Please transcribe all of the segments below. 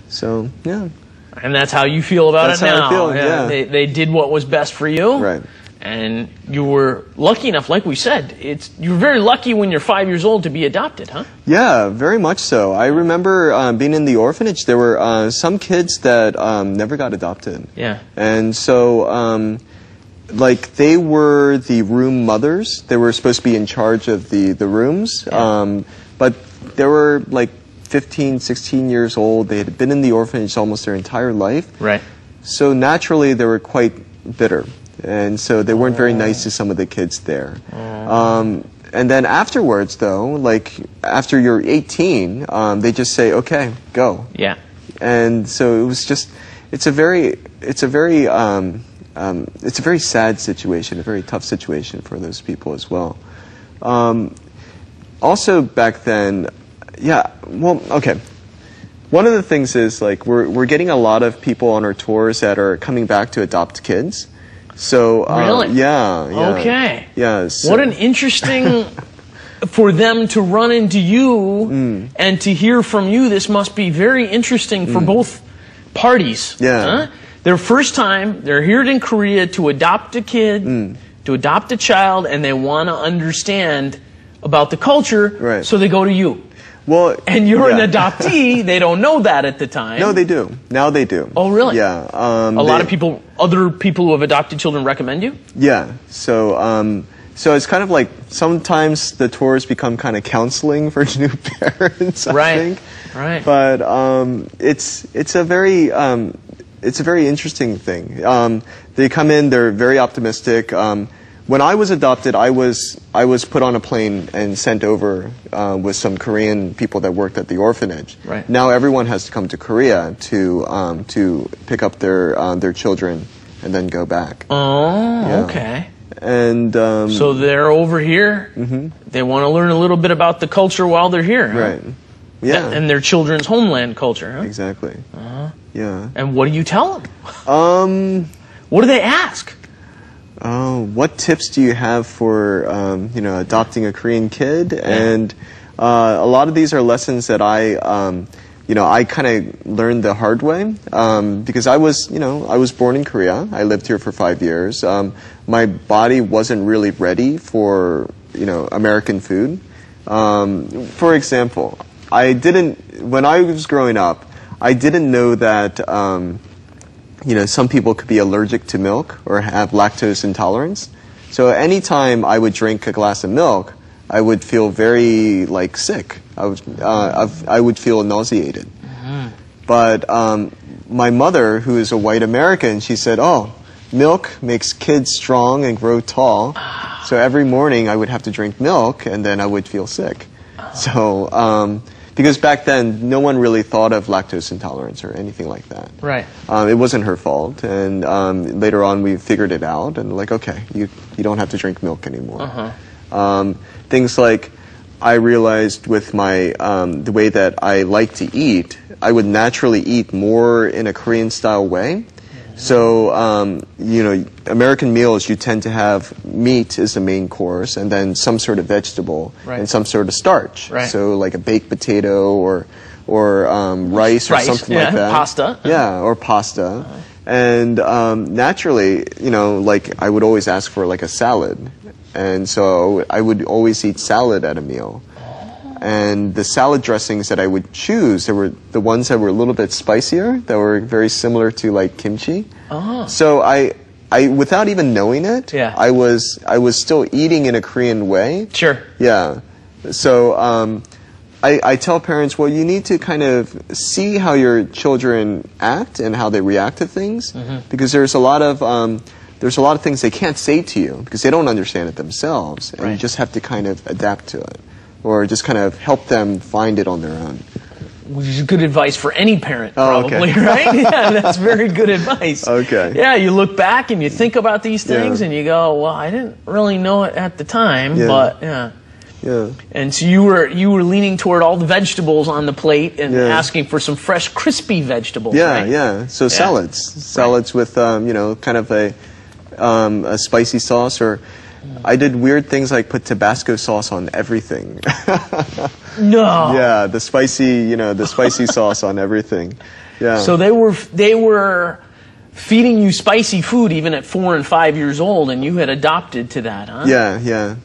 So, yeah. And that's how you feel about it now. That's how I feel, yeah. They did what was best for you. Right. And you were lucky enough, like we said, you were very lucky when you're 5 years old to be adopted, huh? Yeah, very much so. I remember being in the orphanage. There were some kids that never got adopted. Yeah. And so, like, they were the room mothers. They were supposed to be in charge of the rooms. Yeah. But they were, like, 15, 16 years old. They had been in the orphanage almost their entire life. Right. So naturally, they were quite bitter. And so they weren't very nice to some of the kids there. And then afterwards, though, like after you're 18, they just say, "Okay, go." Yeah. And so it was just, it's a very sad situation, a very tough situation for those people as well. Also back then, yeah, well, okay. One of the things is like we're getting a lot of people on our tours that are coming back to adopt kids. So, really? Yeah. Okay. Yeah. So. What an interesting, for them to run into you and to hear from you. This must be very interesting for both parties. Yeah. Huh? Their first time, they're here in Korea to adopt a kid, to adopt a child, and they want to understand about the culture, right. So they go to you. Well, and you're an adoptee. They don't know that at the time. No, they do. Now they do. Oh, really? Yeah. A lot of people, other people who have adopted children recommend you? Yeah. So, so it's kind of like sometimes the tours become kind of counseling for new parents, I think. Right. But it's a very interesting thing. They come in, they're very optimistic. When I was adopted, I was put on a plane and sent over with some Korean people that worked at the orphanage. Right. Now everyone has to come to Korea to pick up their children and then go back. Oh, yeah. Okay. And so they're over here. They want to learn a little bit about the culture while they're here. Huh? Right. Yeah. And their children's homeland culture. Huh? Exactly. Yeah. And what do you tell them? What do they ask? Oh, what tips do you have for adopting a Korean kid? Yeah. And a lot of these are lessons that I kind of learned the hard way because I was born in Korea. I lived here for 5 years. My body wasn't really ready for American food. For example, when I was growing up, I didn't know that. Some people could be allergic to milk or have lactose intolerance. So anytime I would drink a glass of milk, I would feel very sick. I would feel nauseated. But my mother, who is a white American, she said, "Oh, milk makes kids strong and grow tall." So every morning I would have to drink milk, and then I would feel sick. So. Because back then, no one really thought of lactose intolerance or anything like that. Right. It wasn't her fault, and later on we figured it out, and okay, you don't have to drink milk anymore. Things like, I realized with my the way that I like to eat, I would naturally eat more in a Korean style way. So, American meals, you tend to have meat as the main course, and then some sort of vegetable, and some sort of starch. Right. So, like a baked potato or rice or something like that. Pasta. Yeah, or pasta. And naturally, I would always ask for a salad. And so I would always eat salad at a meal. And the salad dressings that I would choose, they were the ones that were a little bit spicier, that were very similar to kimchi. So I without even knowing it, I was still eating in a Korean way. Sure. Yeah. So I tell parents, well, you need to kind of see how your children act and how they react to things, because there's a lot of things they can't say to you because they don't understand it themselves, and you just have to kind of adapt to it. Or just kind of help them find it on their own. Which is good advice for any parent, probably, right? Yeah, that's very good advice. Okay. Yeah, you look back and you think about these things and you go, well, I didn't really know it at the time, but yeah. And so you were leaning toward all the vegetables on the plate and asking for some fresh, crispy vegetables, right? Yeah. So salads with kind of a spicy sauce, or I did weird things like put Tabasco sauce on everything. No. Yeah, the spicy, the spicy sauce on everything. Yeah. So they were feeding you spicy food even at 4 and 5 years old, and you had adopted to that, huh? Yeah, yeah.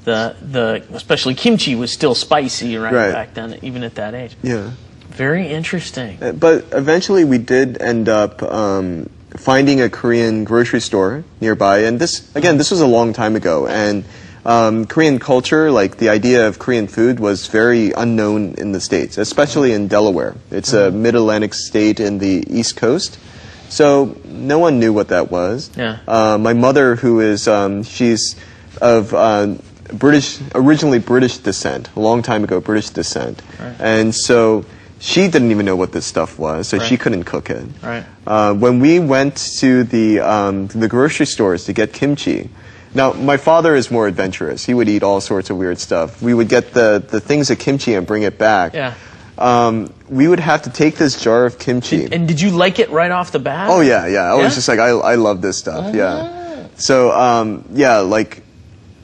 Especially kimchi was still spicy right back then, even at that age. Yeah. Very interesting. But eventually we did end up finding a Korean grocery store nearby, and this was a long time ago, and Korean culture, like the idea of Korean food, was very unknown in the States, especially in Delaware. It's a mid-Atlantic state in the East Coast. So no one knew what that was. Yeah. My mother, who is, she's of originally British descent, a long time ago, British descent. Right. And so she didn't even know what this stuff was, so she couldn't cook it. Right. When we went to the grocery stores to get kimchi, now my father is more adventurous. He would eat all sorts of weird stuff. We would get the things of kimchi and bring it back. Yeah. We would have to take this jar of kimchi. And did you like it right off the bat? Oh yeah, yeah. I was just like, I love this stuff. Yeah. So yeah, like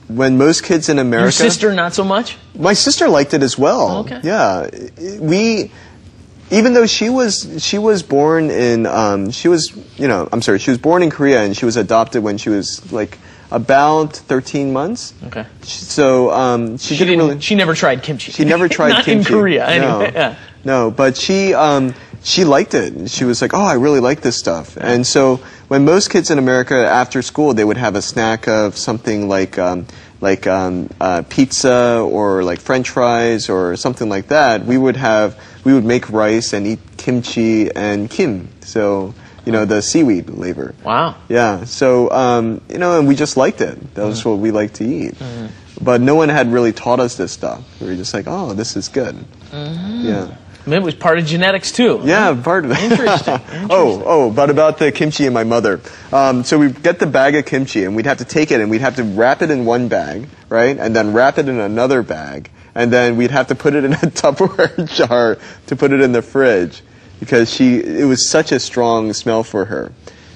when most kids in America. Your sister not so much? My sister liked it as well. Oh, okay. Yeah. Even though she was born in she was born in Korea, and she was adopted when she was like about 13 months. Okay. So she never tried kimchi. She never tried Not kimchi. in Korea, anyway. No, yeah. no, but she liked it. She was like, "Oh, I really like this stuff." And so when most kids in America after school, they would have a snack of something like pizza or like French fries or something like that. We would make rice and eat kimchi and kim. So, the seaweed flavor. Wow. Yeah. So, and we just liked it. That was what we liked to eat. But no one had really taught us this stuff. We were just like, oh, this is good. Yeah. Maybe it was part of genetics too. Yeah, part of it. Interesting. But about the kimchi and my mother. So we'd get the bag of kimchi, and we'd have to take it, and we'd have to wrap it in one bag, right? And then wrap it in another bag. And then we'd have to put it in a Tupperware jar to put it in the fridge, because it was such a strong smell for her.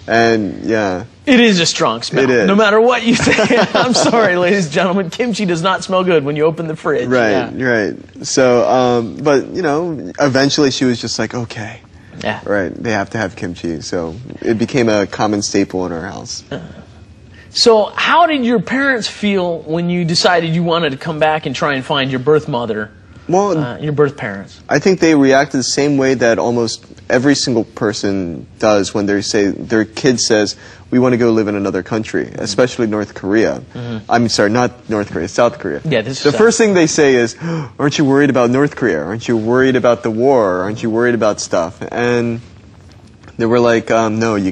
And yeah. It is a strong smell. It is. No matter what you say. I'm sorry, ladies and gentlemen. Kimchi does not smell good when you open the fridge. Right, right. So, but, eventually she was just like, okay. Yeah. Right, they have to have kimchi. So it became a common staple in our house. So how did your parents feel when you decided you wanted to come back and try and find your birth mother? Well, your birth parents. I think they reacted the same way that almost every single person does when their kid says, we want to go live in another country, especially North Korea. I'm sorry, not North Korea, South Korea. Yeah, the first thing they say is, aren't you worried about North Korea? Aren't you worried about the war? Aren't you worried about stuff? And they were like, no, you